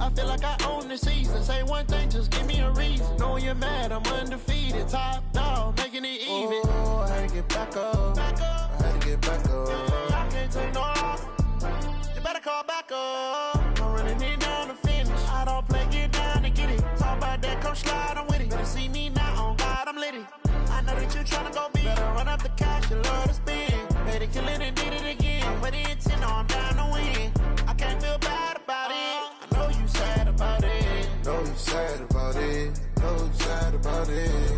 I feel like I own the season. Say one thing, just give me a reason. Know you're mad, I'm undefeated. Top dog, making it even. Oh, I had to get back up. I had to get back up. I can't take no loss. You better call back up. I'm running it down to finish. I don't play, get down to get it. Talk about that, come slide, I'm with it. Better see me now, on God, I'm litty. I know that you're trying to go big. Better run up the cash, you love to spend. Made it, kill it, and did it again. With the intent, no, I'm down to win. I can't feel bad about it. I know you sad about it. Know you sad about it. Know you sad about it.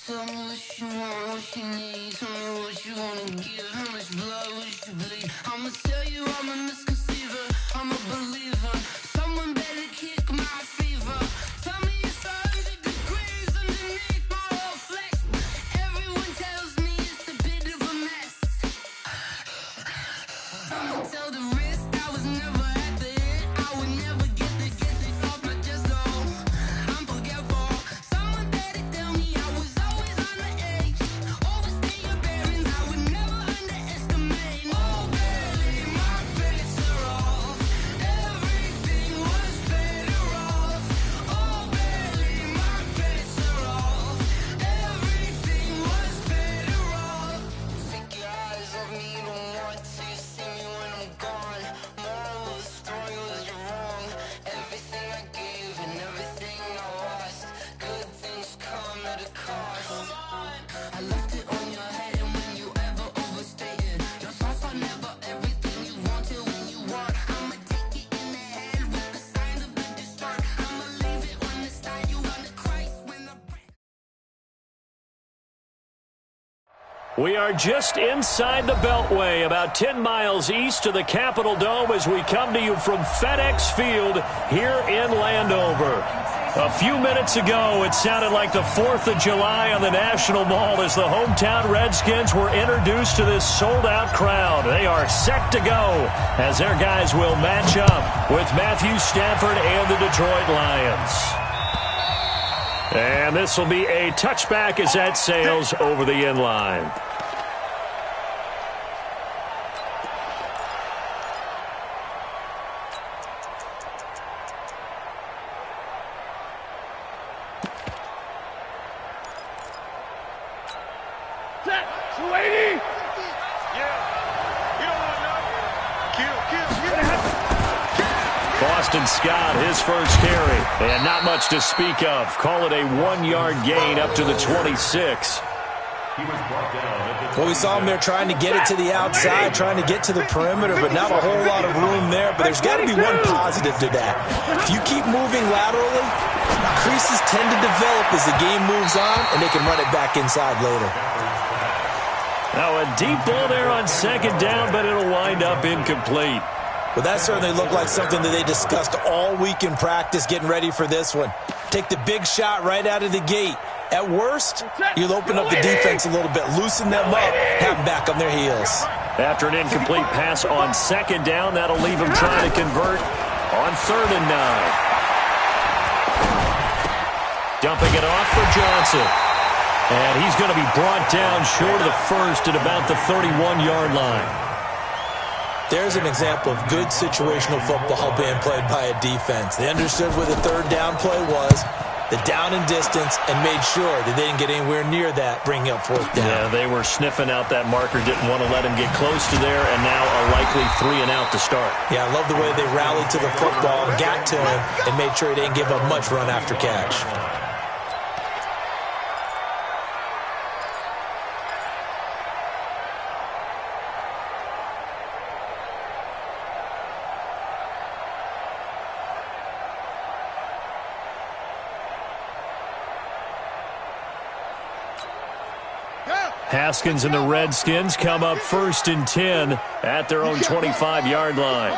Tell me what you want, what you need. Tell me what you wanna give. How much blood would you bleed? I'ma tell you I'm a misconceiver. I'm a believer. Someone better kick my fever. Tell me it's 100 degrees underneath my whole flesh. Everyone tells me it's a bit of a mess. I'ma tell the risk I was never at the hit. I would never get it off my chest though. I'm forgetful. Someone better tell me I was always on the edge. Overstay your bearings, I would never underestimate. Oh baby, my bets are off. Everything was better off. Oh baby, my bets are off. Everything was better off. Take your eyes off me, don't want to see me when I'm gone. Moral of the story was you're wrong. Everything I gave and everything I lost. Good things come at a cost. I left it on your head, and when you ever overstated, your thoughts are never everything you wanted when you want. I'ma take it in the head with the signs of the distort. I'ma leave it on the side, you on the Christ when the We are just inside the Beltway, about 10 miles east of the Capitol Dome as we come to you from FedEx Field here in Landover. A few minutes ago, it sounded like the 4th of July on the National Mall as the hometown Redskins were introduced to this sold-out crowd. They are set to go as their guys will match up with Matthew Stafford and the Detroit Lions. And this will be a touchback as that sails over the end line. Boston Scott, his first carry, and not much to speak of. Call it a 1-yard gain up to the 26. Well, we saw him there trying to get it to the outside, trying to get to the perimeter, but not a whole lot of room there. But there's got to be one positive to that. If you keep moving laterally, creases tend to develop as the game moves on, and they can run it back inside later. Now a deep ball there on second down, but it'll wind up incomplete. Well, that certainly looked like something that they discussed all week in practice getting ready for this one. Take the big shot right out of the gate. At worst, you'll open up the defense a little bit, loosen them up, have them back on their heels. After an incomplete pass on second down, that'll leave them trying to convert on 3rd and 9. Dumping it off for Johnson. And he's going to be brought down short of the first at about the 31-yard line. There's an example of good situational football being played by a defense. They understood where the 3rd down play was, the down and distance, and made sure that they didn't get anywhere near that, bringing up 4th down. Yeah, they were sniffing out that marker, didn't want to let him get close to there, and now a likely 3 and out to start. Yeah, I love the way they rallied to the football, got to him, and made sure he didn't give up much run after catch. Haskins and the Redskins come up 1st and 10 at their own 25-yard line.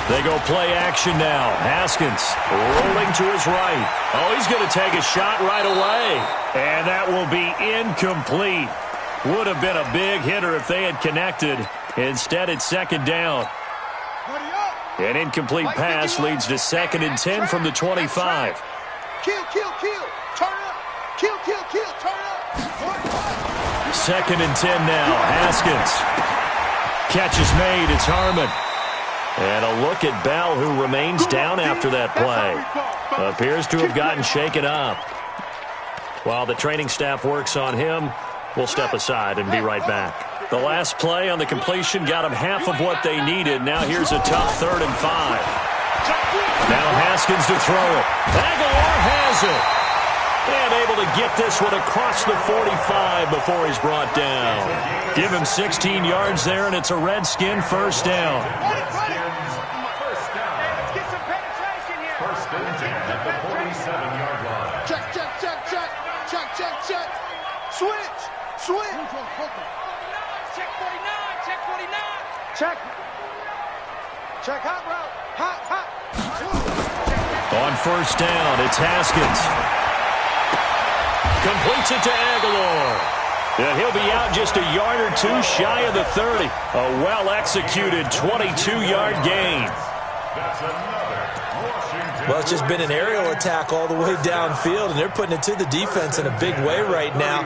They go play action now. Haskins rolling to his right. Oh, he's going to take a shot right away. And that will be incomplete. Would have been a big hitter if they had connected. Instead, it's second down. An incomplete pass leads to 2nd and 10 from the 25. Kill, kill, kill. Turn up. Kill, kill, kill. Turn up. 2nd and 10 now. Haskins. Catch is made. It's Harmon. And a look at Bell, who remains down after that play. Appears to have gotten shaken up. While the training staff works on him, we'll step aside and be right back. The last play on the completion got them half of what they needed. Now here's a tough 3rd and 5. Now Haskins to throw it. Aguilar has it. And able to get this one across the 45 before he's brought down. Give him 16 yards there, and it's a Redskin first down. First and 10 at the 47-yard line. Check, check, check, check. Check, check, check. Switch. Switch. Check 49, check 49. Check. Check hot route. Hot, hot. On first down, it's Haskins. Completes it to Aguilar. And he'll be out just a yard or two shy of the 30. A well-executed 22-yard gain. That's another Washington. Well, it's just been an aerial attack all the way downfield, and they're putting it to the defense in a big way right now.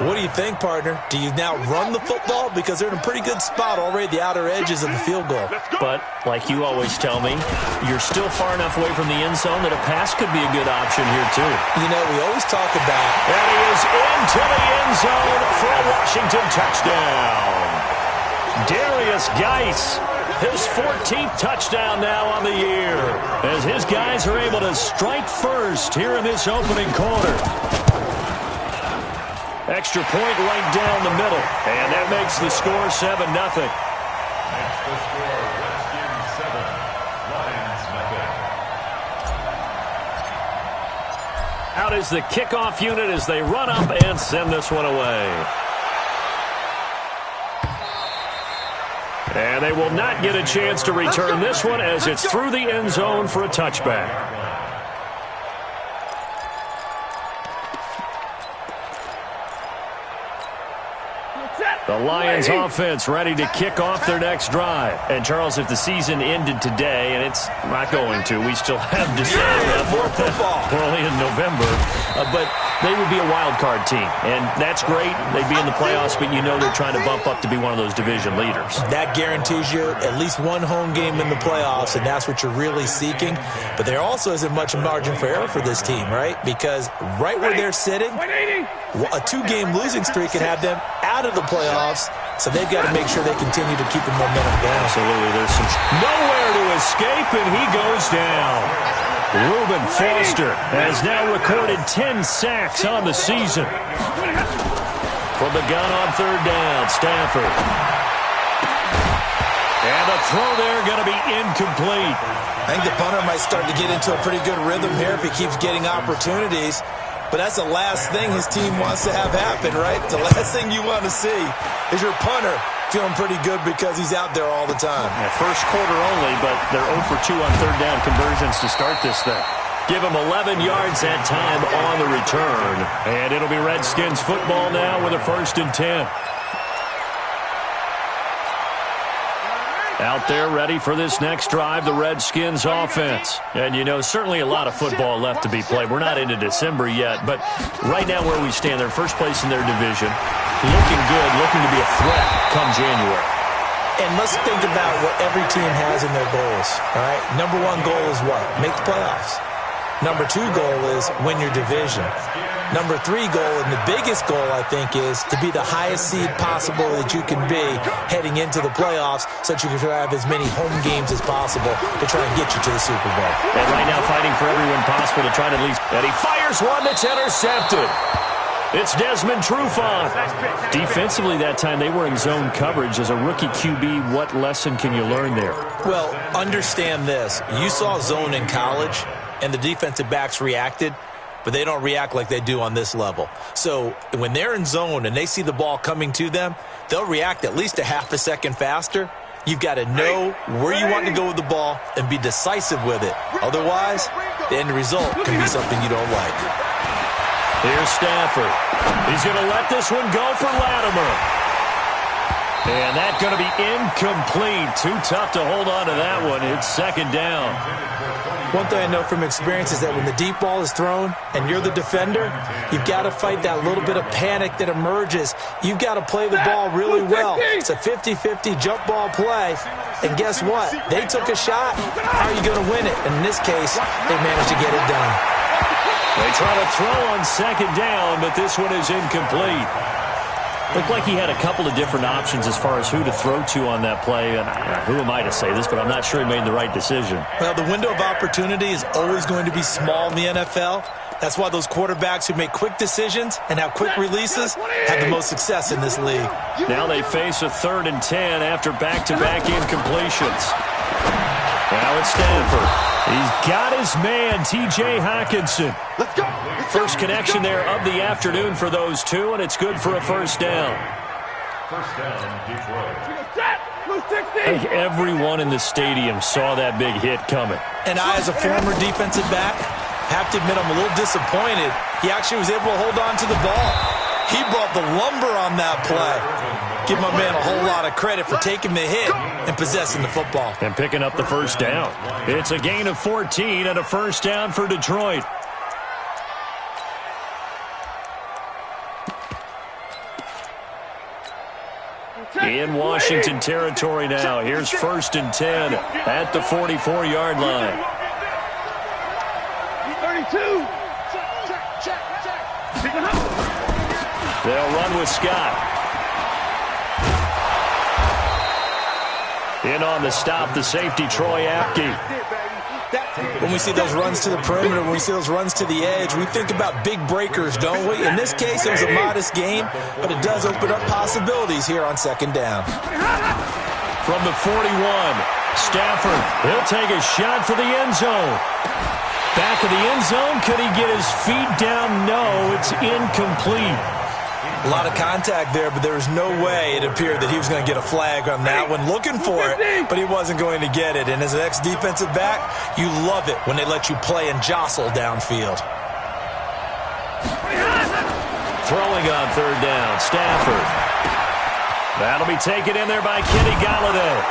What do you think, partner? Do you now run the football? Because they're in a pretty good spot already at the outer edges of the field goal. But, like you always tell me, you're still far enough away from the end zone that a pass could be a good option here, too. You know, we always talk about... And he is into the end zone for a Washington touchdown. Darius Geis, his 14th touchdown now on the year, as his guys are able to strike first here in this opening quarter. Extra point right down the middle, and that makes the score 7-0. Makes the score Redskins 7, Lions nothing. Out is the kickoff unit as they run up and send this one away. And they will not get a chance to return this one as it's through the end zone for a touchback. The Lions offense ready to kick off their next drive. And, Charles, if the season ended today, and it's not going to, we still have December, more football. early in November, but they would be a wild card team. And that's great. They'd be in the playoffs, but you know they're trying to bump up to be one of those division leaders. That guarantees you at least one home game in the playoffs, and that's what you're really seeking. But there also isn't much margin for error for this team, right? Because right where they're sitting, a 2-game losing streak could have them out of the playoffs, so they've got to make sure they continue to keep the momentum down. Absolutely. There's nowhere to escape, and he goes down. Reuben Foster has now recorded 10 sacks on the season. From the gun on third down, Stafford. And the throw there going to be incomplete. I think the punter might start to get into a pretty good rhythm here if he keeps getting opportunities. But that's the last thing his team wants to have happen, right? The last thing you want to see is your punter feeling pretty good because he's out there all the time. Yeah, first quarter only, but they're 0 for 2 on third down conversions to start this thing. Give him 11 yards that time on the return. And it'll be Redskins football now with a 1st and 10. Out there ready for this next drive, the Redskins offense. And, you know, certainly a lot of football left to be played. We're not into December yet, but right now where we stand, they're first place in their division. Looking good, looking to be a threat come January. And let's think about what every team has in their goals, all right? Number 1 goal is what? Make the playoffs. Number 2 goal is win your division. Number 3 goal, and the biggest goal, I think, is to be the highest seed possible that you can be heading into the playoffs so that you can have as many home games as possible to try and get you to the Super Bowl. And right now fighting for everyone possible to try to at least... And he fires one that's intercepted. It's Desmond Trufant. Defensively that time, they were in zone coverage. As a rookie QB, what lesson can you learn there? Well, understand this. You saw zone in college, and the defensive backs reacted, but they don't react like they do on this level. So when they're in zone and they see the ball coming to them, they'll react at least a half a second faster. You've got to know where you want to go with the ball and be decisive with it. Otherwise, the end result can be something you don't like. Here's Stafford. He's going to let this one go for Latimer. And that's going to be incomplete. Too tough to hold on to that one. It's second down. One thing I know from experience is that when the deep ball is thrown and you're the defender, you've got to fight that little bit of panic that emerges. You've got to play the ball really well. It's a 50-50 jump ball play. And guess what? They took a shot. How are you going to win it? And in this case, they managed to get it done. They try to throw on second down, but this one is incomplete. Looked like he had a couple of different options as far as who to throw to on that play. And who am I to say this, but I'm not sure he made the right decision. Well, the window of opportunity is always going to be small in the NFL. That's why those quarterbacks who make quick decisions and have quick releases have the most success in this league. Now they face a 3rd and 10 after back-to-back incompletions. Now it's Stanford. He's got his man, T.J. Hawkinson. Let's go. First connection there of the afternoon for those two, and it's good for a first down. First down, Detroit. I think everyone in the stadium saw that big hit coming. And I, as a former defensive back, have to admit I'm a little disappointed. He actually was able to hold on to the ball. He brought the lumber on that play. Give my man a whole lot of credit for taking the hit and possessing the football. And picking up the first down. It's a gain of 14 and a first down for Detroit. In Washington territory now. Here's 1st and 10 at the 44-yard line. 32. They'll run with Scott. In on the stop, the safety, Troy Apke. When we see those runs to the perimeter, when we see those runs to the edge, we think about big breakers, don't we? In this case, it was a modest game, but it does open up possibilities here on second down. From the 41, Stafford, he'll take a shot for the end zone. Back of the end zone, could he get his feet down? No, it's incomplete. A lot of contact there, but there was no way it appeared that he was going to get a flag on that one. Looking for it, but he wasn't going to get it. And as an ex-defensive back, you love it when they let you play and jostle downfield. Throwing on 3rd down, Stafford. That'll be taken in there by Kenny Golladay.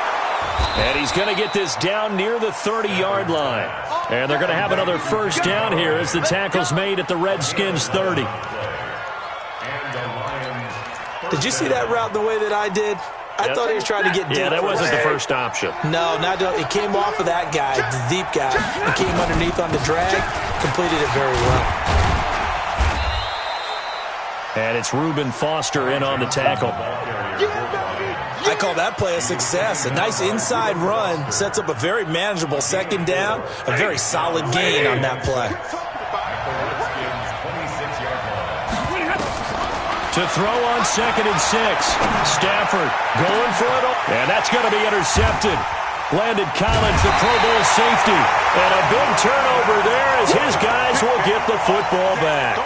And he's going to get this down near the 30-yard line. And they're going to have another first down here as the tackle's made at the Redskins 30. Did you see that route the way that I did? I thought he was trying to get deep. Yeah, that wasn't the first option. No, it came off of that guy, the deep guy. It came underneath on the drag, completed it very well. And it's Reuben Foster in on the tackle. I call that play a success. A nice inside run sets up a very manageable second down, a very solid gain on that play. To throw on 2nd and 6. Stafford going for it. And that's going to be intercepted. Landon Collins, the Pro Bowl safety. And a big turnover there as his guys will get the football back.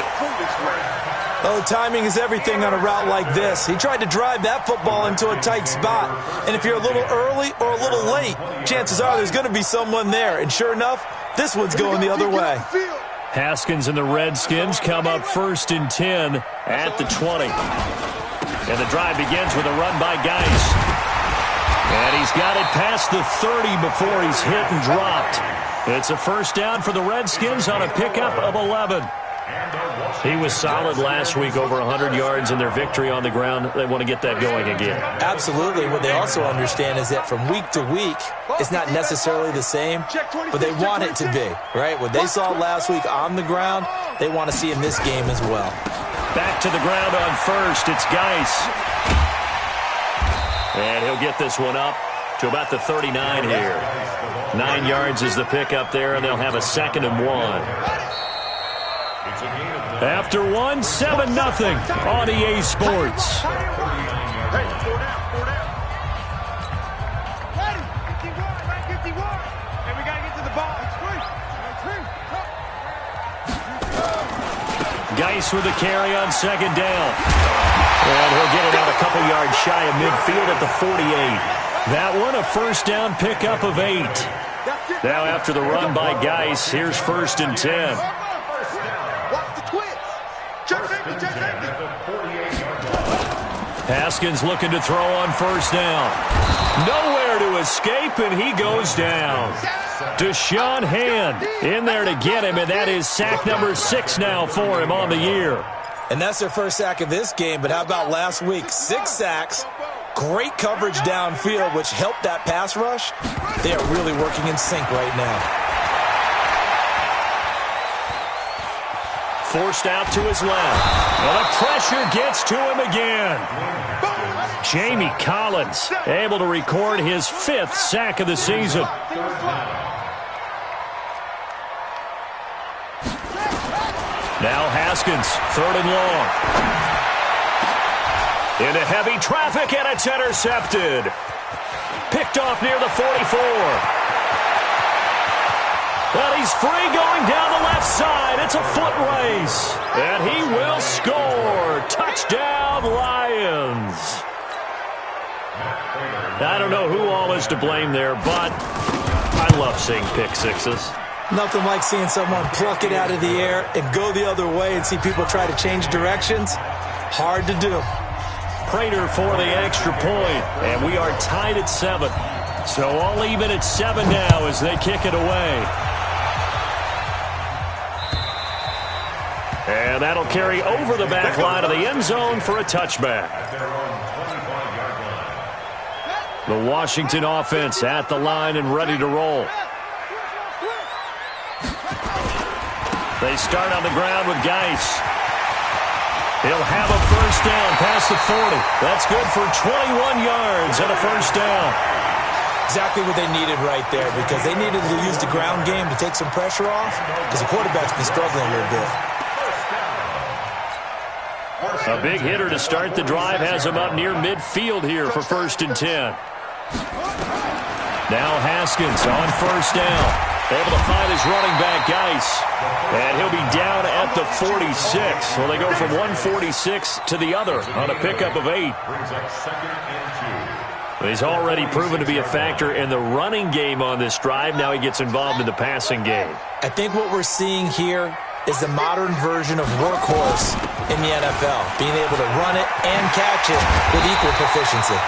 Oh, timing is everything on a route like this. He tried to drive that football into a tight spot. And if you're a little early or a little late, chances are there's going to be someone there. And sure enough, this one's going the other way. Haskins and the Redskins come up 1st and 10 at the 20. And the drive begins with a run by Geis. And he's got it past the 30 before he's hit and dropped. It's a first down for the Redskins on a pickup of 11. He was solid last week, over 100 yards in their victory on the ground. They want to get that going again. Absolutely. What they also understand is that from week to week, it's not necessarily the same, but they want it to be, right? What they saw last week on the ground, they want to see in this game as well. Back to the ground on 1st. It's Geis. And he'll get this one up to about the 39 here. 9 yards is the pickup there, and they'll have a 2nd and 1. After 1, 7-0 on EA Sports. Geis with a carry on 2nd down. And he'll get it out a couple yards shy of midfield at the 48. That one, a first down pickup of 8. Now after the run by Geis, here's 1st and 10. Haskins looking to throw on first down. Nowhere to escape, and he goes down. Deshaun Hand in there to get him, and that is sack number 6 now for him on the year. And that's their first sack of this game, but how about last week? 6 sacks, great coverage downfield, which helped that pass rush. They are really working in sync right now. Forced out to his left. Well, the pressure gets to him again. Jamie Collins able to record his 5th sack of the season. Now Haskins, 3rd and long. Into heavy traffic, and it's intercepted. Picked off near the 44. Well, he's free going down the left side. It's a foot race. And he will score. Touchdown, Lions. I don't know who all is to blame there, but I love seeing pick sixes. Nothing like seeing someone pluck it out of the air and go the other way and see people try to change directions. Hard to do. Prater for the extra point, and we are tied at 7. So all even at 7 now as they kick it away. And that'll carry over the back line of the end zone for a touchback. The Washington offense at the line and ready to roll. They start on the ground with Geis. He'll have a first down past the 40. That's good for 21 yards and a first down. Exactly what they needed right there, because they needed to use the ground game to take some pressure off, because the quarterback's been struggling a little bit. A big hitter to start the drive has him up near midfield here for 1st and 10. Now Haskins on first down. Able to find his running back, Geis. And he'll be down at the 46. Well, they go from 146 to the other on a pickup of 8. He's already proven to be a factor in the running game on this drive. Now he gets involved in the passing game. I think what we're seeing here is the modern version of workhorse in the NFL, being able to run it and catch it with equal proficiency.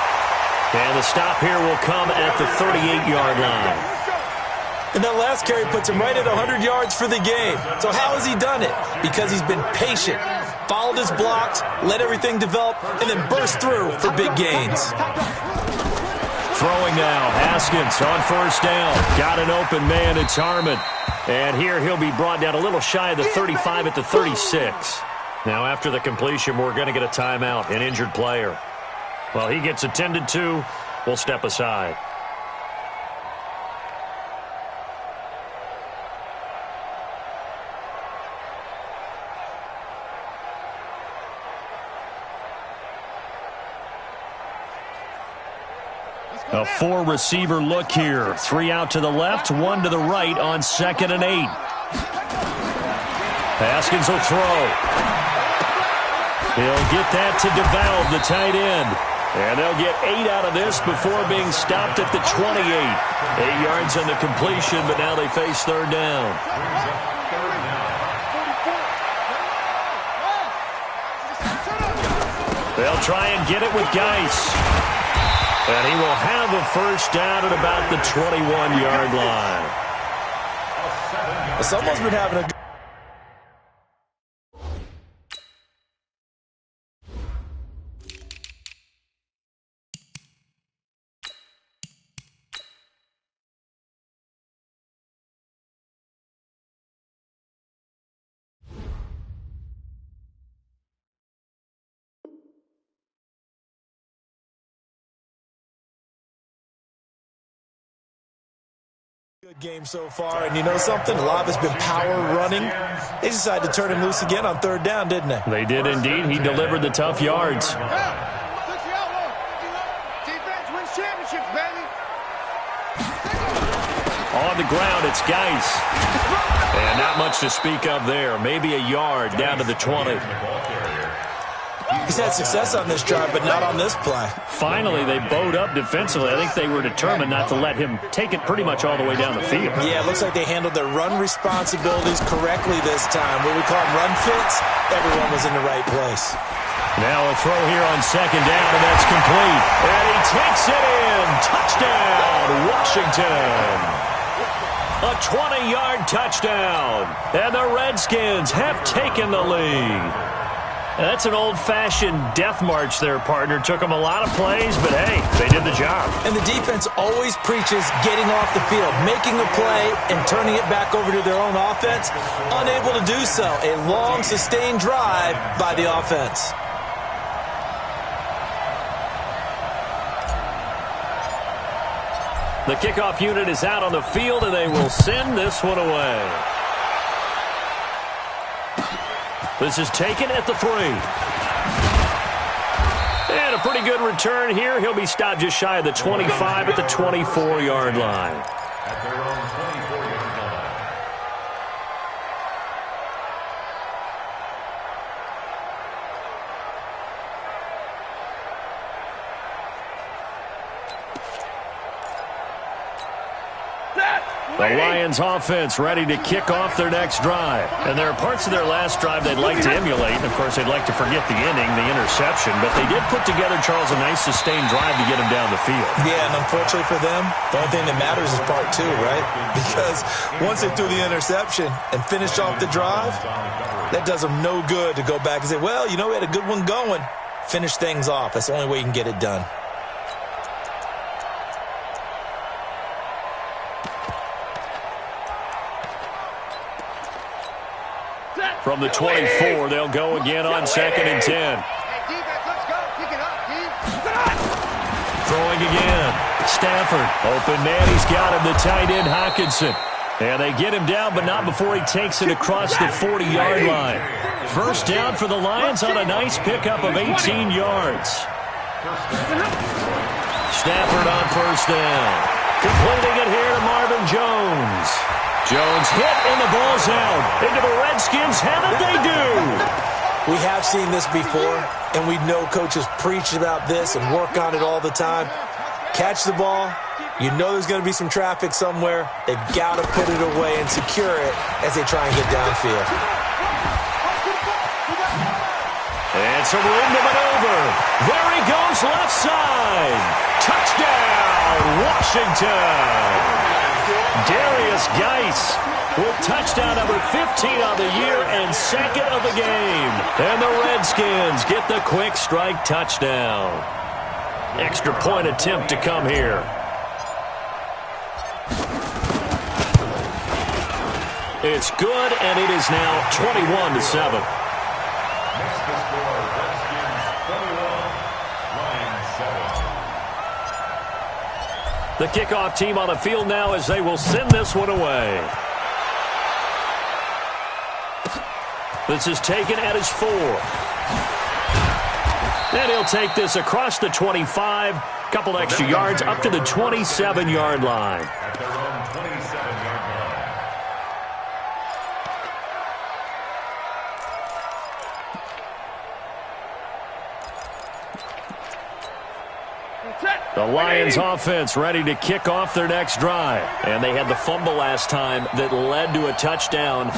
And the stop here will come at the 38-yard line. And that last carry puts him right at 100 yards for the game. So how has he done it? Because he's been patient, followed his blocks, let everything develop, and then burst through for big gains. Throwing now, Haskins on first down. Got an open man, it's Harmon. And here he'll be brought down a little shy of the 35 at the 36. Now after the completion, we're going to get a timeout, an injured player. Well, he gets attended to. We'll step aside. A 4-receiver look here. 3 out to the left, 1 to the right on 2nd and 8. Haskins will throw. He'll get that to DeValve, the tight end. And they'll get 8 out of this before being stopped at the 28. 8 yards on the completion, but now they face 3rd down. They'll try and get it with Geis. And he will have a first down at about the 21-yard line. Someone's been having a good... Good game so far, and you know something? A lot of it's been power running. They decided to turn him loose again on 3rd down, didn't they? They did indeed. He delivered the tough yards. Defense wins championships, baby. On the ground, it's Geis. And not much to speak of there. Maybe a yard down to the 20. He's had success on this drive, but not on this play. Finally, they bowed up defensively. I think they were determined not to let him take it pretty much all the way down the field. Yeah, it looks like they handled their run responsibilities correctly this time. What we call them run fits, everyone was in the right place. Now a throw here on second down, and that's complete. And he takes it in. Touchdown, Washington. A 20-yard touchdown. And the Redskins have taken the lead. That's an old-fashioned death march there, partner. Took them a lot of plays, but, hey, they did the job. And the defense always preaches getting off the field, making a play, and turning it back over to their own offense. Unable to do so. A long, sustained drive by the offense. The kickoff unit is out on the field, and they will send this one away. This is taken at the 3. And a pretty good return here. He'll be stopped just shy of the 25 at the 24-yard line. At their own 24-yard line. The Lions offense ready to kick off their next drive. And there are parts of their last drive they'd like to emulate. And, of course, they'd like to forget the inning, the interception. But they did put together, Charles, a nice sustained drive to get him down the field. Yeah, and unfortunately for them, the only thing that matters is part 2, right? Because once they threw the interception and finished off the drive, that does them no good to go back and say, well, you know, we had a good one going. Finish things off. That's the only way you can get it done. From the 24, they'll go again on 2nd and 10. Hey, defense, let's go. Pick it up, D. Throwing again. Stafford. Open man. He's got him. The tight end, Hockenson. And they get him down, but not before he takes it across the 40-yard line. First down for the Lions on a nice pickup of 18 yards. Stafford on first down. Completing it here to Marvin Jones. Jones hit, and the ball's out. Into the Redskins' head, and they do. We have seen this before, and we know coaches preach about this and work on it all the time. Catch the ball. You know there's going to be some traffic somewhere. They've got to put it away and secure it as they try and get downfield. And some room to maneuver. There he goes, left side. Touchdown, Washington. Darius Geis with touchdown number 15 on the year and 2nd of the game. And the Redskins get the quick strike touchdown. Extra point attempt to come here. It's good, and it is now 21-7. Next to score, Redskins 21, Lions 7. The kickoff team on the field now as they will send this one away. This is taken at his 4. And he'll take this across the 25, couple extra yards up to the 27-yard line. At their own 27-yard line. The Lions offense ready to kick off their next drive. And they had the fumble last time that led to a touchdown.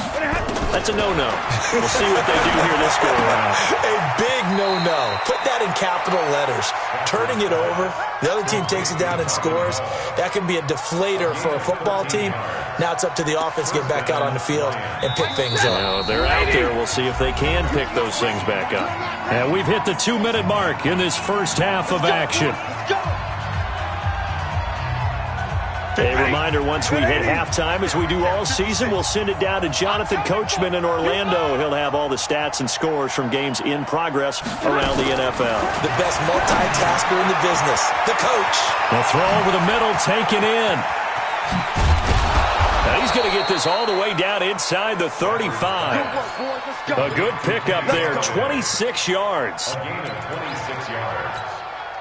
That's a no-no. We'll see what they do here this go-around. A big no-no. Put that in capital letters. Turning it over, the other team takes it down and scores. That can be a deflator for a football team. Now it's up to the offense to get back out on the field and pick things up. Now, they're out there. We'll see if they can pick those things back up. And we've hit the 2-minute mark in this first half of action. A reminder, once we hit halftime, as we do all season, we'll send it down to Jonathan Coachman in Orlando. He'll have all the stats and scores from games in progress around the NFL. The best multitasker in the business, the coach. The throw over the middle, taken in. Now he's going to get this all the way down inside the 35. A good pickup there, 26 yards. A gain of 26 yards.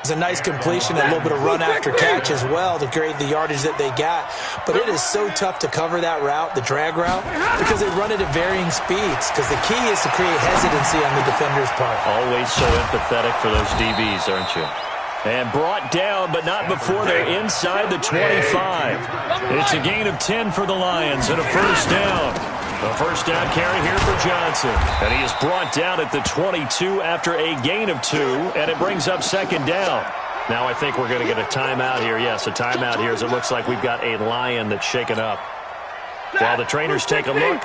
was a nice completion, a little bit of run after catch as well to create the yardage that they got. But it is so tough to cover that route, the drag route, because they run it at varying speeds. Because the key is to create hesitancy on the defender's part. Always so empathetic for those DBs, aren't you? And brought down, but not before they're inside the 25. It's a gain of 10 for the Lions and a first down. A first down carry here for Johnson. And he is brought down at the 22 after a gain of 2, and it brings up second down. Now I think we're going to get a timeout here. Yes, a timeout here as it looks like we've got a Lion that's shaken up. While the trainers take a look,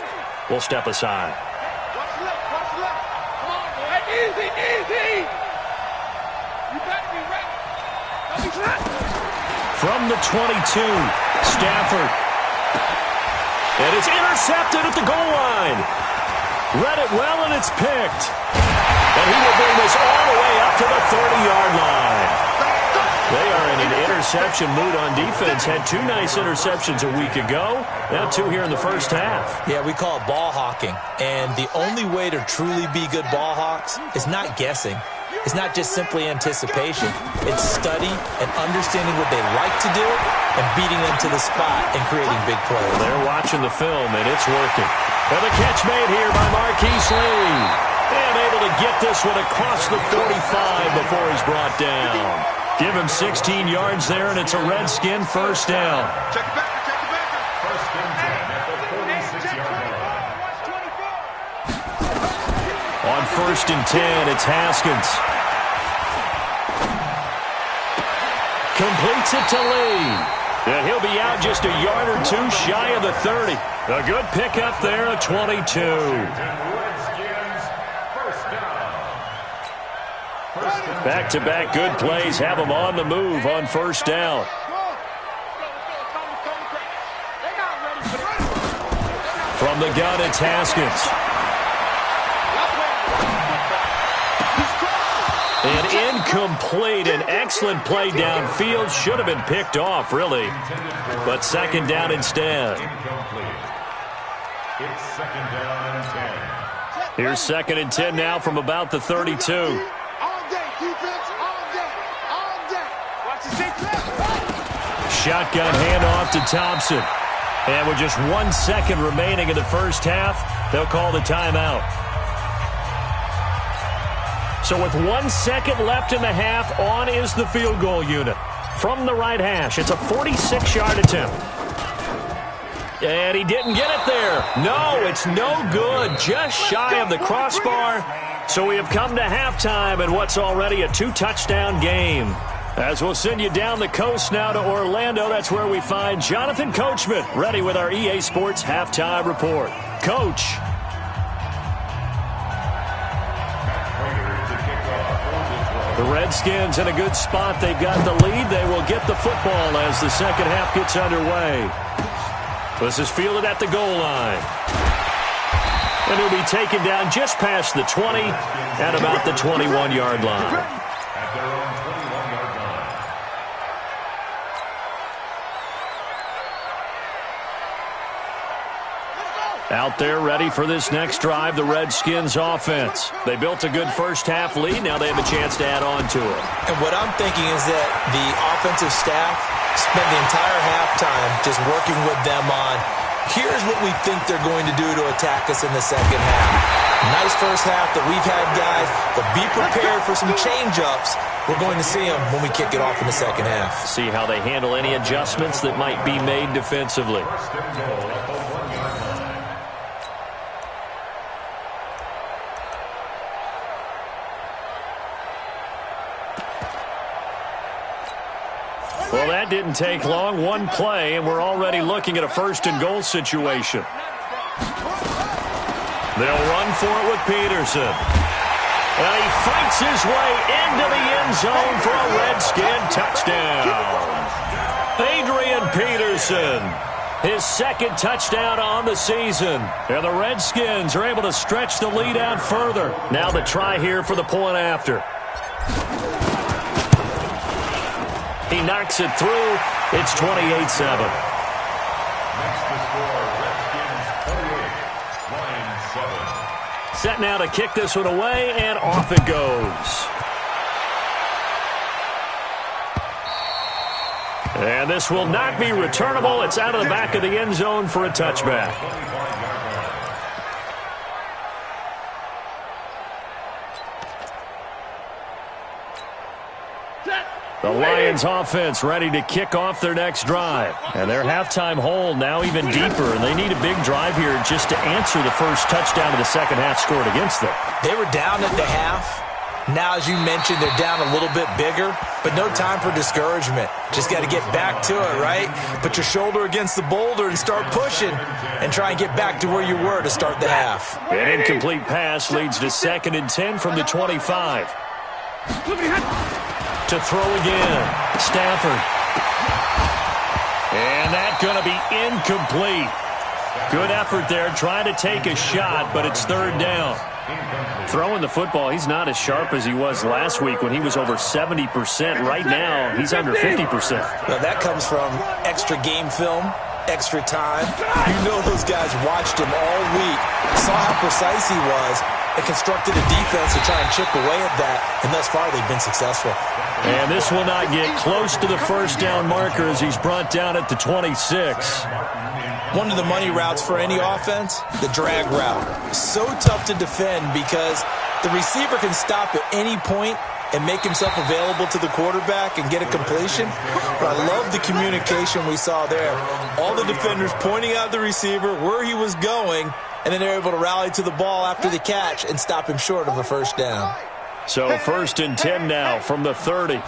we'll step aside. Watch left, watch left. Come on, man. Easy, easy. You better be ready. Don't be flat. From the 22, Stafford. And it's intercepted at the goal line. Read it well, and it's picked. And he will bring this all the way up to the 30-yard line. They are in an interception mood on defense. Had 2 nice interceptions a week ago. Now 2 here in the first half. Yeah, we call it ball hawking. And the only way to truly be good ball hawks is not guessing. It's not just simply anticipation. It's study and understanding what they like to do and beating them to the spot and creating big plays. Well, they're watching the film, and it's working. And the catch made here by Marquise Lee. And able to get this one across the 45 before he's brought down. Give him 16 yards there, and it's a Redskin first down. Check it back, check it back. First and 10 at the 46-yard line. On first and 10, it's Haskins. Completes it to Lee. And he'll be out just a yard or 2 shy of the 30. A good pickup there, a 22. Redskins, first down. Back-to-back good plays have them on the move on first down. From the gun, it's Haskins. And incomplete. An excellent play downfield. Should have been picked off, really. But second down instead. It's second down and 10. Here's second and 10 now from about the 32. All day, defense, all day, all day. Watch the 6. Shotgun handoff to Thompson. And with just 1 second remaining in the first half, they'll call the timeout. So with 1 second left in the half, on is the field goal unit. From the right hash, it's a 46-yard attempt. And he didn't get it there. No, it's no good. Just shy of the crossbar. So we have come to halftime in what's already a 2-touchdown game. As we'll send you down the coast now to Orlando, that's where we find Jonathan Coachman, ready with our EA Sports Halftime Report. Coach. The Redskins in a good spot. They've got the lead. They will get the football as the second half gets underway. This is fielded at the goal line. And he'll be taken down just past the 20 at about the 21-yard line. At their own 21-yard line. Out there ready for this next drive, the Redskins offense. They built a good first half lead. Now they have a chance to add on to it. And what I'm thinking is that the offensive staff spent the entire halftime just working with them on, here's what we think they're going to do to attack us in the second half. Nice first half that we've had, guys, but be prepared for some change-ups. We're going to see them when we kick it off in the second half. See how they handle any adjustments that might be made defensively. First and goal at the 1-yard line. Well, that didn't take long. One play, and we're already looking at a first-and-goal situation. They'll run for it with Peterson. And he fights his way into the end zone for a Redskin touchdown. Adrian Peterson, his second touchdown on the season. And the Redskins are able to stretch the lead out further. Now the try here for the point after. He knocks it through. It's 28-7. Next to score, Redskins 28, Lions 7. Set now to kick this one away, and off it goes. And this will not be returnable. It's out of the back of the end zone for a touchback. The Lions offense ready to kick off their next drive. And their halftime hole now even deeper, and they need a big drive here just to answer the first touchdown of the second half scored against them. They were down at the half. Now, as you mentioned, they're down a little bit bigger, but no time for discouragement. Just got to get back to it, right? Put your shoulder against the boulder and start pushing and try and get back to where you were to start the half. An incomplete pass leads to 2nd and 10 from the 25. To throw again, Stafford. And that's going to be incomplete. Good effort there, trying to take a shot, but it's 3rd down. Throwing the football, he's not as sharp as he was last week when he was over 70%. Right now, he's under 50%. Now, that comes from extra game film, extra time. You know those guys watched him all week, saw how precise he was, and constructed a defense to try and chip away at that, and thus far they've been successful. And this will not get close to the first down marker as he's brought down at the 26. One of the money routes for any offense, the drag route. So tough to defend because the receiver can stop at any point and make himself available to the quarterback and get a completion. But I love the communication we saw there. All the defenders pointing out the receiver, where he was going, and then they're able to rally to the ball after the catch and stop him short of a first down. So 1st and 10 now from the 30.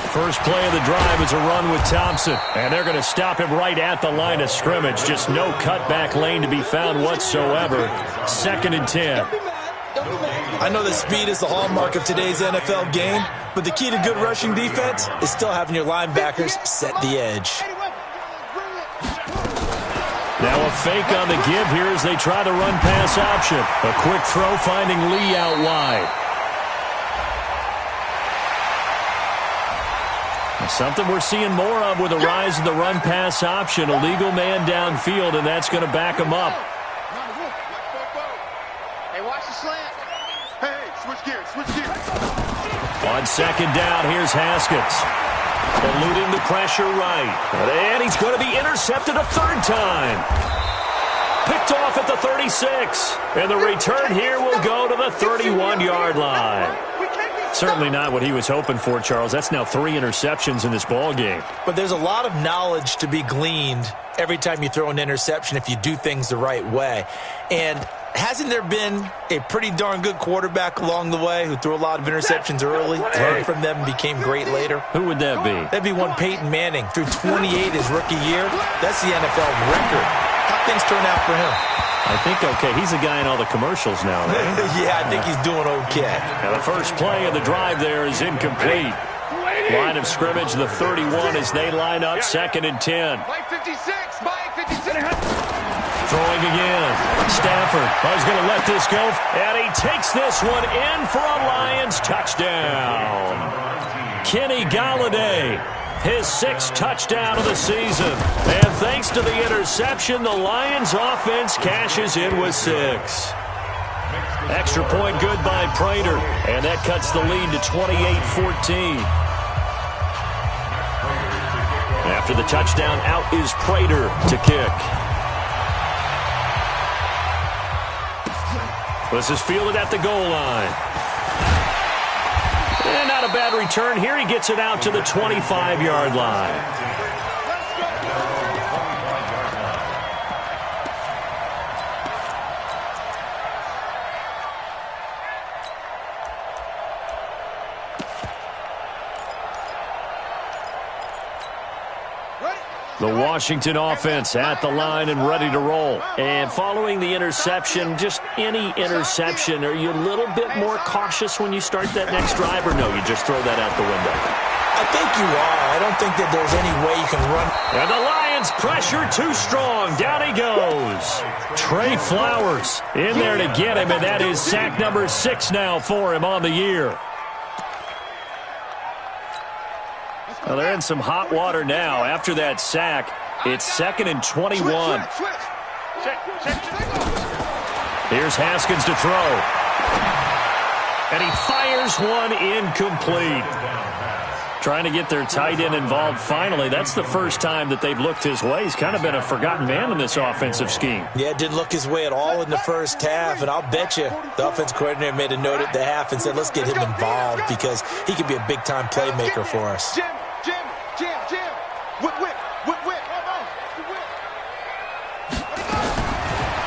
First play of the drive is a run with Thompson. And they're going to stop him right at the line of scrimmage. Just no cutback lane to be found whatsoever. 2nd and 10. I know that speed is the hallmark of today's NFL game, but the key to good rushing defense is still having your linebackers set the edge. Now a fake on the give here as they try the run-pass option. A quick throw finding Lee out wide. Something we're seeing more of with the rise of the run-pass option. A legal man downfield, and that's going to back him up. Hey, watch the slant. Hey, switch gears, switch gears. On 2nd down, here's Haskins. Eluding the pressure right. And he's going to be intercepted a 3rd time. Picked off at the 36. And the return here will go to the 31-yard line. Certainly not what he was hoping for, Charles. That's now 3 interceptions in this ball game. But there's a lot of knowledge to be gleaned every time you throw an interception if you do things the right way. And hasn't there been a pretty darn good quarterback along the way who threw a lot of interceptions early, learned from them, and became great later? Who would that be? That'd be one Peyton Manning. Threw 28 his rookie year. That's the NFL record. How things turn out for him? I think okay. He's a guy in all the commercials now, right? Yeah, I think he's doing okay. And the first play of the drive there is incomplete. Line of scrimmage, the 31 as they line up 2nd and 10. Mike 56, Mike 56. Throwing again. Stafford is going to let this go. And he takes this one in for a Lions touchdown. Kenny Golladay, his 6th touchdown of the season. And thanks to the interception, the Lions offense cashes in with 6. Extra point good by Prater. And that cuts the lead to 28-14. After the touchdown, out is Prater to kick. This is fielded at the goal line. And not a bad return here. He gets it out to the 25-yard line. The Washington offense at the line and ready to roll. And following the interception, just any interception, are you a little bit more cautious when you start that next drive, or no, you just throw that out the window? I think you are. I don't think that there's any way you can run. And the Lions pressure too strong. Down he goes. Trey Flowers in there to get him, and that is sack number 6 now for him on the year. Well, they're in some hot water now. After that sack, it's 2nd and 21. Here's Haskins to throw. And he fires one incomplete. Trying to get their tight end involved finally. That's the first time that they've looked his way. He's kind of been a forgotten man in this offensive scheme. Yeah, it didn't look his way at all in the first half, and I'll bet you the offense coordinator made a note at the half and said, let's get him involved because he could be a big-time playmaker for us. Jim. Whip.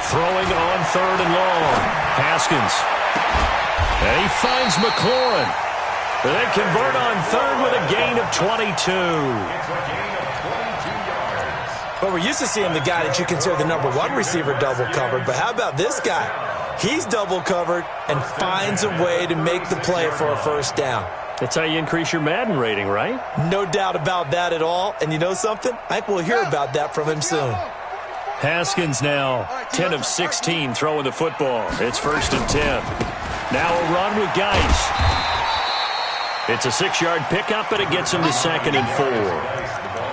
Throwing on 3rd and long. Haskins. And he finds McLaurin. They convert on 3rd with a gain of 22. It's a gain of 22 yards. But we're used to seeing the guy that you consider the number 1 receiver double covered. But how about this guy? He's double covered and finds a way to make the play for a first down. That's how you increase your Madden rating, right? No doubt about that at all. And you know something? I think we'll hear about that from him soon. Haskins now 10 of 16 throwing the football. It's 1st and 10. Now a run with Geis. It's a 6-yard pickup, and it gets him to 2nd and 4.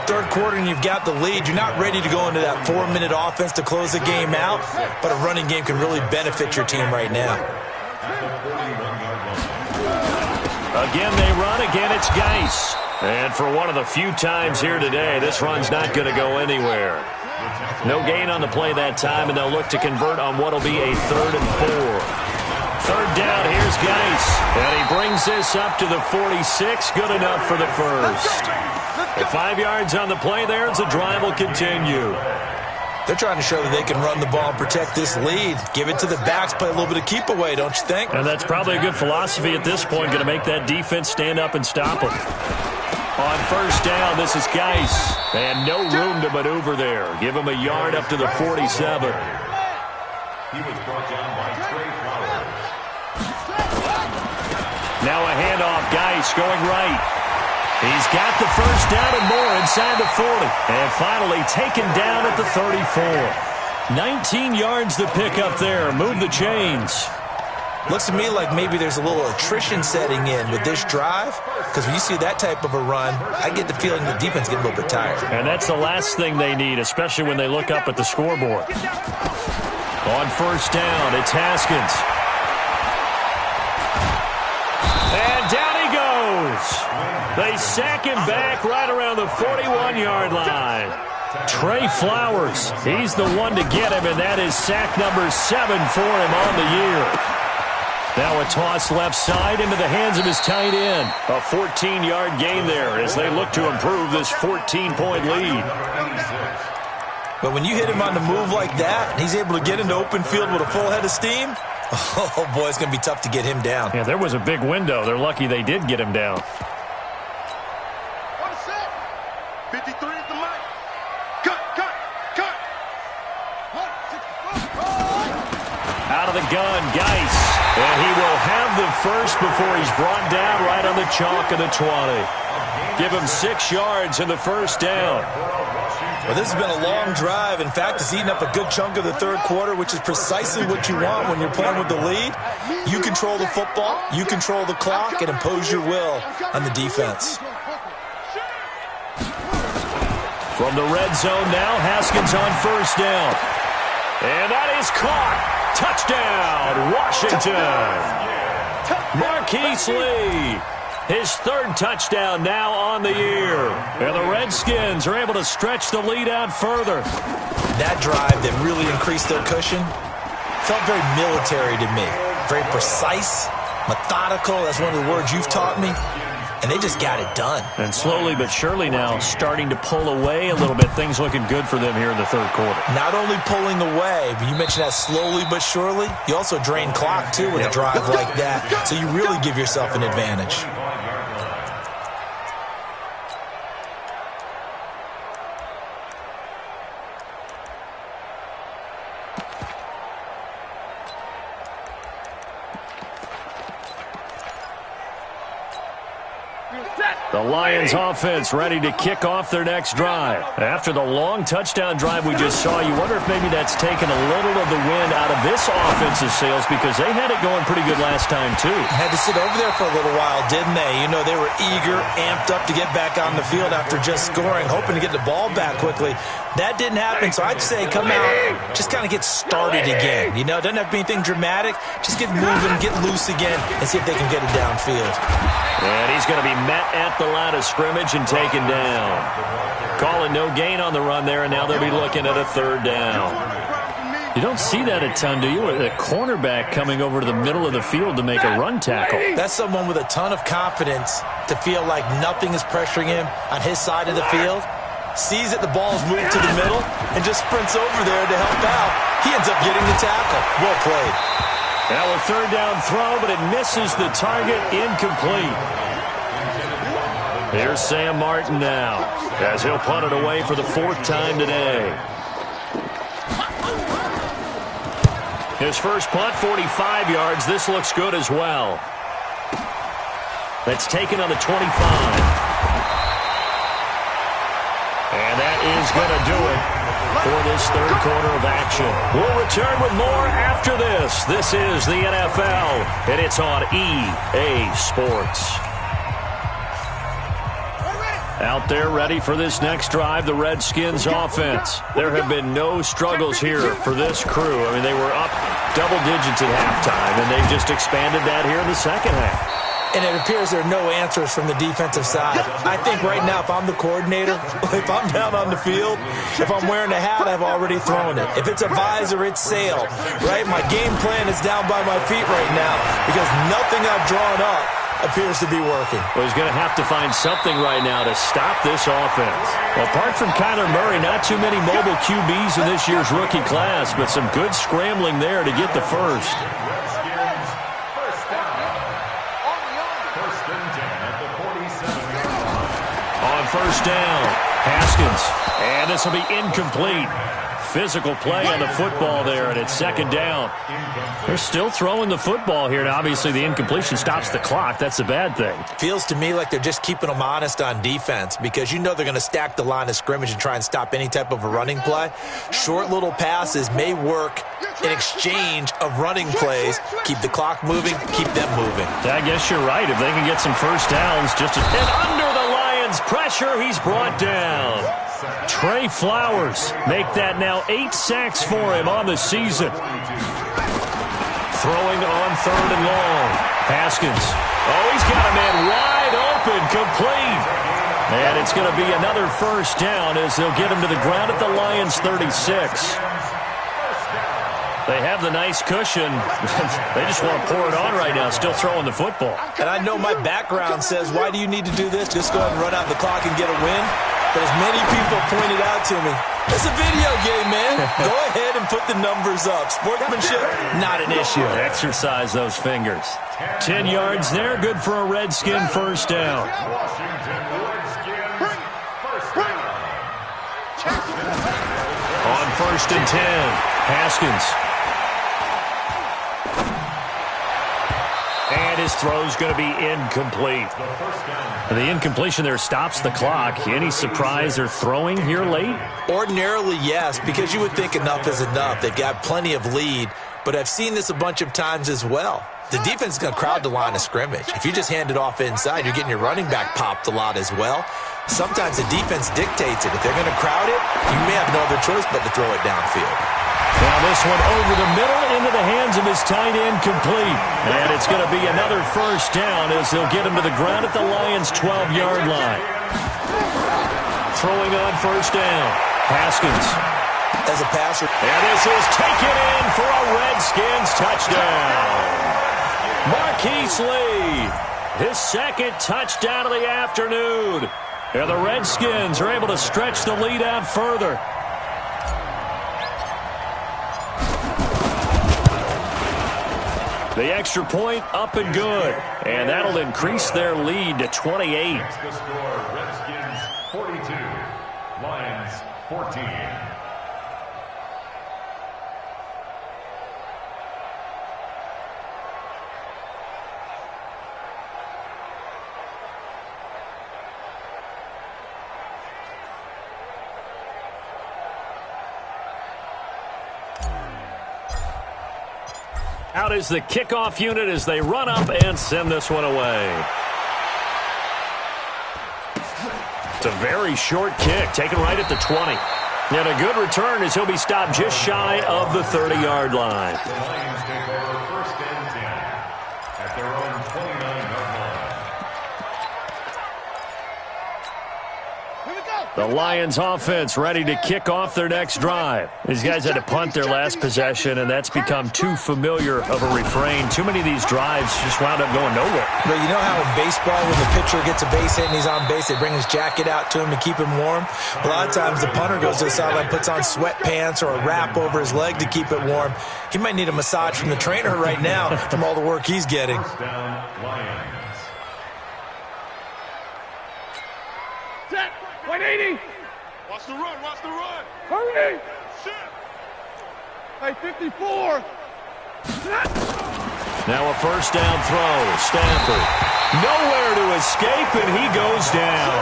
Third quarter and you've got the lead. You're not ready to go into that 4-minute offense to close the game out, but a running game can really benefit your team right now. Again, they run. Again, it's Geis. And for one of the few times here today, this run's not going to go anywhere. No gain on the play that time, and they'll look to convert on what will be a 3rd and 4. 3rd down, here's Geis. And he brings this up to the 46. Good enough for the first. The 5 yards on the play there as the drive will continue. They're trying to show that they can run the ball and protect this lead. Give it to the backs, play a little bit of keep away, don't you think? And that's probably a good philosophy at this point, going to make that defense stand up and stop them. On 1st down, this is Geis. And no room to maneuver there. Give him a yard up to the 47. He was brought down by Trey Flowers. Now a handoff. Geis going right. He's got the first down and more inside the 40. And finally taken down at the 34. 19 yards to pick up there. Move the chains. Looks to me like maybe there's a little attrition setting in with this drive, because when you see that type of a run, I get the feeling the defense gets a little bit tired. And that's the last thing they need, especially when they look up at the scoreboard. On 1st down, it's Haskins. And down he goes. They sack him back right around the 41-yard line. Trey Flowers, he's the one to get him, and that is sack number 7 for him on the year. Now a toss left side into the hands of his tight end. A 14-yard gain there as they look to improve this 14-point lead. But when you hit him on the move like that, and he's able to get into open field with a full head of steam, oh boy, it's going to be tough to get him down. Yeah, there was a big window. They're lucky they did get him down. 53 at the mic. Cut. Out of the gun, Geis. And he will have the first before he's brought down right on the chalk of the 20. Give him 6 yards in the first down. Well, this has been a long drive. In fact, it's eaten up a good chunk of the third quarter, which is precisely what you want when you're playing with the lead. You control the football, you control the clock, and impose your will on the defense. From the red zone now, Haskins on 1st down. And that is caught. Touchdown, Washington. Marquise Lee, his 3rd touchdown now on the year. And the Redskins are able to stretch the lead out further. That drive that really increased their cushion felt very military to me. Very precise, methodical. That's one of the words you've taught me. And they just got it done. And slowly but surely now starting to pull away a little bit. Things looking good for them here in the third quarter. Not only pulling away, but you mentioned that slowly but surely. You also drain clock, too, with a drive like that. So you really give yourself an advantage. The Lions offense ready to kick off their next drive. After the long touchdown drive we just saw, you wonder if maybe that's taken a little of the wind out of this offense's sails because they had it going pretty good last time too. Had to sit over there for a little while, didn't they? You know, they were eager, amped up to get back on the field after just scoring, hoping to get the ball back quickly. That didn't happen, so I'd say come out, just kind of get started again. You know, it doesn't have to be anything dramatic. Just get moving, get loose again, and see if they can get it downfield. And he's going to be met at the line of scrimmage and taken down. Calling no gain on the run there, and now they'll be looking at a third down. You don't see that a ton, do you? A cornerback coming over to the middle of the field to make a run tackle. That's someone with a ton of confidence to feel like nothing is pressuring him on his side of the field. Sees that the ball's moved to the middle and just sprints over there to help out. He ends up getting the tackle. Well played. Now a third down throw, but it misses the target, incomplete. Here's Sam Martin now, as he'll punt it away for the fourth time today. His first punt, 45 yards. This looks good as well. That's taken on the 25. And that is going to do it for this third quarter of action. We'll return with more after this. This is the NFL, and it's on EA Sports. Out there ready for this next drive, the Redskins offense. There have been no struggles here for this crew. I mean, they were up double digits at halftime, and they've just expanded that here in the second half. And it appears there are no answers from the defensive side. I think right now, if I'm the coordinator, if I'm down on the field, if I'm wearing a hat, I've already thrown it. If it's a visor, it's sail, right? My game plan is down by my feet right now because nothing I've drawn up appears to be working. Well, he's going to have to find something right now to stop this offense. Well, apart from Kyler Murray, not too many mobile QBs in this year's rookie class, but some good scrambling there to get the first. First down, Haskins, and this will be incomplete. Physical play on the football there, and it's second down. They're still throwing the football here, and obviously the incompletion stops the clock. That's a bad thing. Feels to me like they're just keeping them honest on defense because you know they're going to stack the line of scrimmage and try and stop any type of a running play. Short little passes may work in exchange of running plays. Keep the clock moving, keep them moving. I guess you're right. If they can get some first downs, and under the Lions' pressure, he's brought down. Trey Flowers make that now 8 sacks for him on the season. Throwing on third and long. Haskins. Oh, he's got a man wide open, complete. And it's going to be another first down as they'll get him to the ground at the Lions' 36. They have the nice cushion. They just want to pour it on right now, still throwing the football. And I know my background says, why do you need to do this? Just go ahead and run out the clock and get a win. But as many people pointed out to me, it's a video game, man. Go ahead and put the numbers up. Sportsmanship, not an issue. Exercise those fingers. 10 yards there, good for a Redskin first down. On first and 10, Haskins. And his throw's going to be incomplete. The incompletion there stops the clock. Any surprise they're throwing here late? Ordinarily, yes, because you would think enough is enough. They've got plenty of lead, but I've seen this a bunch of times as well. The defense is going to crowd the line of scrimmage. If you just hand it off inside, you're getting your running back popped a lot as well. Sometimes the defense dictates it. If they're going to crowd it, you may have no other choice but to throw it downfield. Now this one over the middle into the hands of his tight end, complete. And it's going to be another first down as they'll get him to the ground at the Lions' 12-yard line. Throwing on first down, Haskins. As a passer. And this is taken in for a Redskins touchdown. Marquise Lee, his second touchdown of the afternoon. And the Redskins are able to stretch the lead out further. The extra point up and good. And that'll increase their lead to 28. The score, Redskins 42, Lions 14. Out is the kickoff unit as they run up and send this one away. It's a very short kick, taken right at the 20. And a good return as he'll be stopped just shy of the 30-yard line. The Lions take over 1st and 10 at their own 29-yard line. The Lions offense ready to kick off their next drive. These guys had to punt their last possession, and that's become too familiar of a refrain. Too many of these drives just wound up going nowhere. But you know how in baseball, when the pitcher gets a base hit and he's on base, they bring his jacket out to him to keep him warm? A lot of times the punter goes to the sideline, puts on sweatpants or a wrap over his leg to keep it warm. He might need a massage from the trainer right now from all the work he's getting. 1st down, Lions. Set. 180. Watch the run, watch the run. Hurry. Shit. Hey, 54. Now a 1st down throw. Stafford. Nowhere to escape, and he goes down.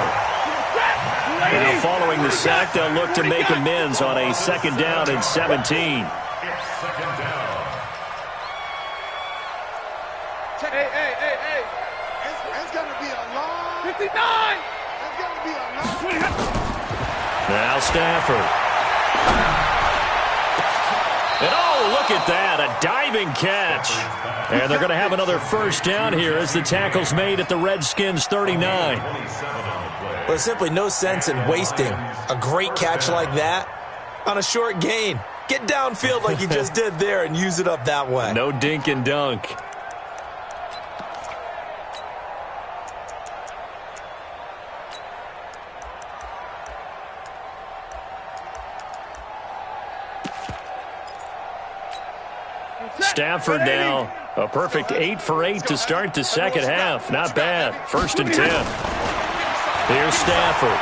Now following the sack, they'll look to make amends on a 2nd down and 17. It's 2nd down. Hey. It's gonna be a long. 59. It's gonna be a long. Now Stafford. And oh, look at that, a diving catch. And they're going to have another 1st down here as the tackle's made at the Redskins' 39. Well, there's simply no sense in wasting a great catch like that on a short gain. Get downfield like you just did there and use it up that way. No dink and dunk. Stafford now, a perfect 8 for 8 to start the 2nd half. Not bad. 1st and 10. Here's Stafford.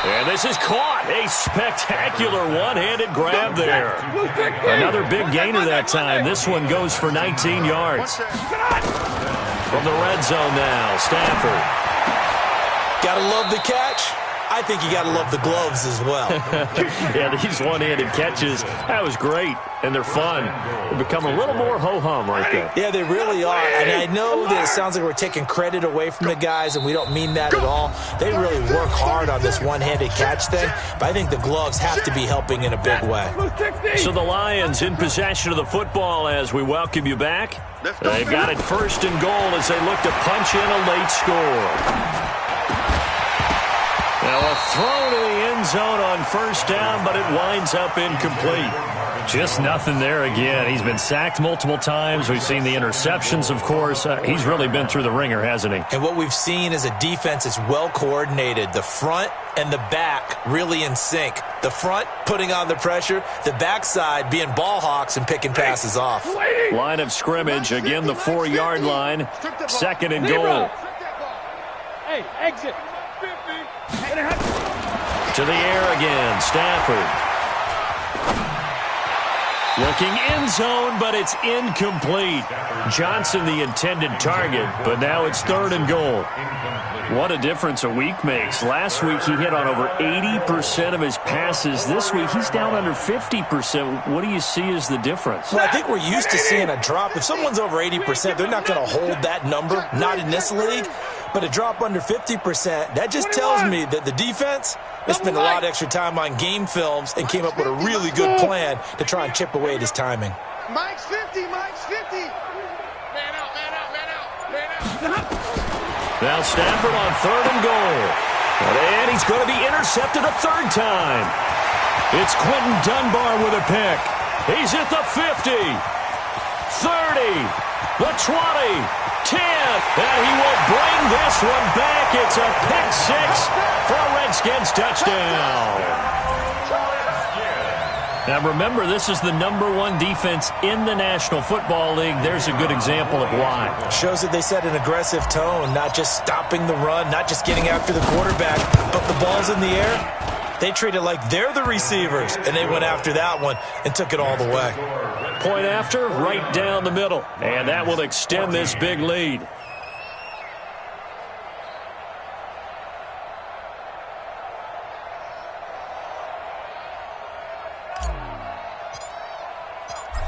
And this is caught. A spectacular one-handed grab there. Another big gainer that time. This one goes for 19 yards. From the red zone now, Stafford. Gotta love the catch. I think you got to love the gloves as well. Yeah, these one-handed catches, that was great, and they're fun. They become a little more ho-hum right there. Yeah, they really are, and I know that it sounds like we're taking credit away from the guys, and we don't mean that at all. They really work hard on this one-handed catch thing, but I think the gloves have to be helping in a big way. So the Lions in possession of the football as we welcome you back. They've got it 1st and goal as they look to punch in a late score. Now a throw to the end zone on 1st down, but it winds up incomplete. Just nothing there again. He's been sacked multiple times. We've seen the interceptions, of course. He's really been through the ringer, hasn't he? And what we've seen is a defense that's well coordinated. The front and the back really in sync. The front putting on the pressure, the backside being ball hawks and picking passes off. Line of scrimmage, again the 4-yard line. 2nd and goal. Hey, exit. To the air again, Stafford. Looking end zone, but it's incomplete. Johnson the intended target, but now it's 3rd and goal. What a difference a week makes. Last week he hit on over 80% of his passes. This week he's down under 50%. What do you see as the difference? Well, I think we're used to seeing a drop. If someone's over 80%, they're not going to hold that number, not in this league. But a drop under 50%, that just tells me that the defense has spent a lot of extra time on game films and came up with a really good plan to try and chip away at his timing. Mike's 50, Mike's 50. Man out, man out, man out, man out. Now Stafford on 3rd and goal. And he's going to be intercepted a 3rd time. It's Quentin Dunbar with a pick. He's at the 50, 30, the 20. 10, and he will bring this one back. It's a pick 6 for a Redskins touchdown. Now remember, this is the #1 defense in the National Football League. There's a good example of why. Shows that they set an aggressive tone, not just stopping the run, not just getting after the quarterback, but the ball's in the air. They treat it like they're the receivers, and they went after that one and took it all the way. Point after, right down the middle. And that will extend this big lead.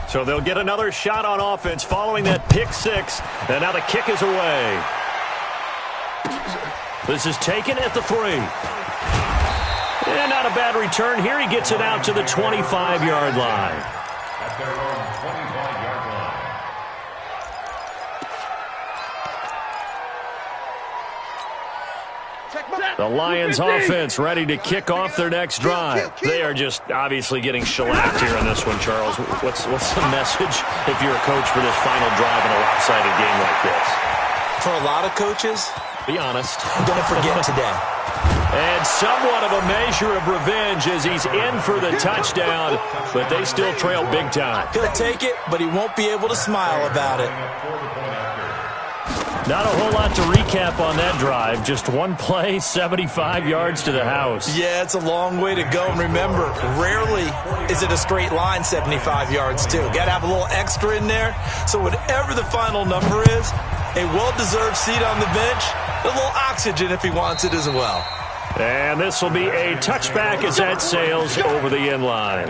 So they'll get another shot on offense following that pick 6. And now the kick is away. This is taken at the 3. And not a bad return here. He gets it out to the 25-yard line. At their own 25-yard line. The Lions offense ready to kick off their next drive. They are just obviously getting shellacked here in this one, Charles. What's the message if you're a coach for this final drive in a lopsided game like this? For a lot of coaches, be honest, I'm going to forget today. And somewhat of a measure of revenge as he's in for the touchdown, but they still trail big time. He'll take it, but he won't be able to smile about it. Not a whole lot to recap on that drive. Just one play, 75 yards to the house. Yeah, it's a long way to go. And remember, rarely is it a straight line 75 yards, too. Got to have a little extra in there. So whatever the final number is, a well-deserved seat on the bench, a little oxygen if he wants it as well. And this will be a touchback as that sails over the end line.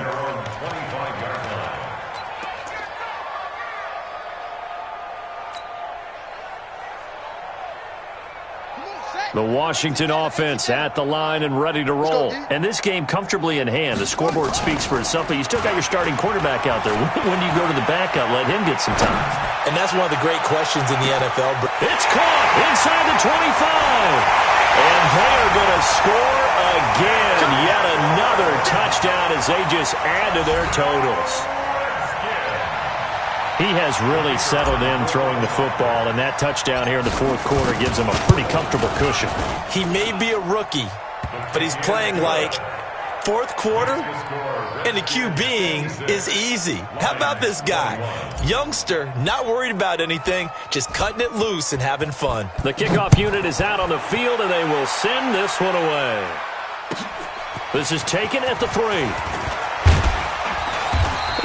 The Washington offense at the line and ready to roll. And this game comfortably in hand. The scoreboard speaks for itself, but you still got your starting quarterback out there. When do you go to the backup? Let him get some time. And that's one of the great questions in the NFL. It's caught inside the 25. And they are going to score again. Yet another touchdown as they just add to their totals. He has really settled in throwing the football, and that touchdown here in the fourth quarter gives him a pretty comfortable cushion. He may be a rookie, but he's playing like fourth quarter, and the QBing is easy. How about this guy? Youngster, not worried about anything, just cutting it loose and having fun. The kickoff unit is out on the field, and they will send this one away. This is taken at the 3.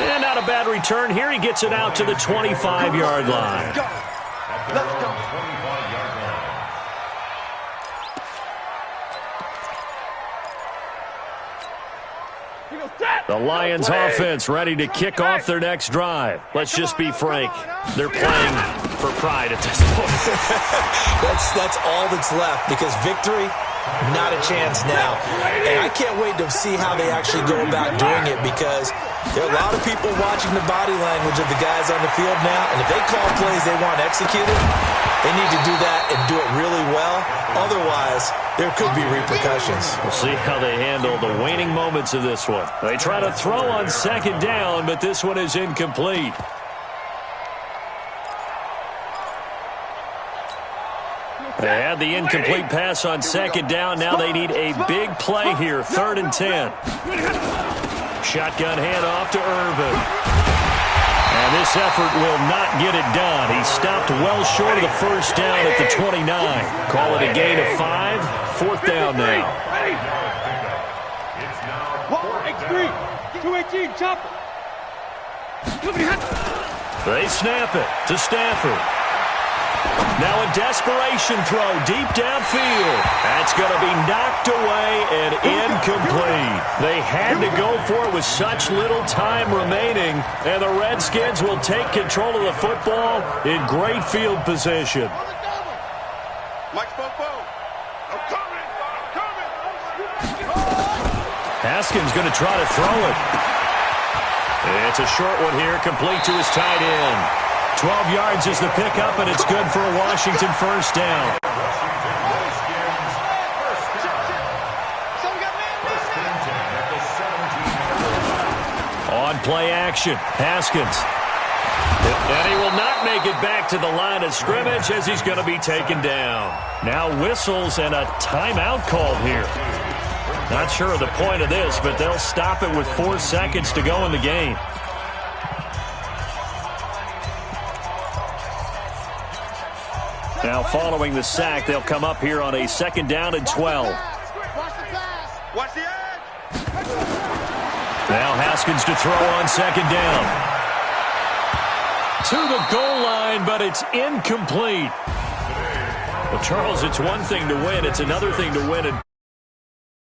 And not a bad return here. He gets it out to the 25-yard line. Let's go. 25-yard line. The Lions offense ready to kick off their next drive. Let's just be frank. They're playing for pride at this point. That's all that's left, because victory, not a chance now. And I can't wait to see how they actually go about doing it, because there are a lot of people watching the body language of the guys on the field now, and if they call plays they want executed, they need to do that and do it really well. Otherwise, there could be repercussions. We'll see how they handle the waning moments of this one. They try to throw on second down, but this one is incomplete. They had the incomplete pass on second down. Now they need a big play here, 3rd and 10. Shotgun handoff to Irvin. And this effort will not get it done. He stopped well short of the first down at the 29. Call it a gain of 5. 4th down now. X3, 218, chopper. They snap it to Stafford. Now a desperation throw deep downfield. That's going to be knocked away and incomplete. They had to go for it with such little time remaining, and the Redskins will take control of the football in great field position. Mike Popo, I'm coming. Haskins going to try to throw it. It's a short one here, complete to his tight end. 12 yards is the pickup, and it's good for a Washington first down. On play action, Haskins. And he will not make it back to the line of scrimmage as he's going to be taken down. Now whistles and a timeout called here. Not sure of the point of this, but they'll stop it with 4 seconds to go in the game. Now following the sack, they'll come up here on a 2nd down and 12. Watch the edge. Now Haskins to throw on 2nd down. To the goal line, but it's incomplete. Well, Charles, it's one thing to win. It's another thing to win it.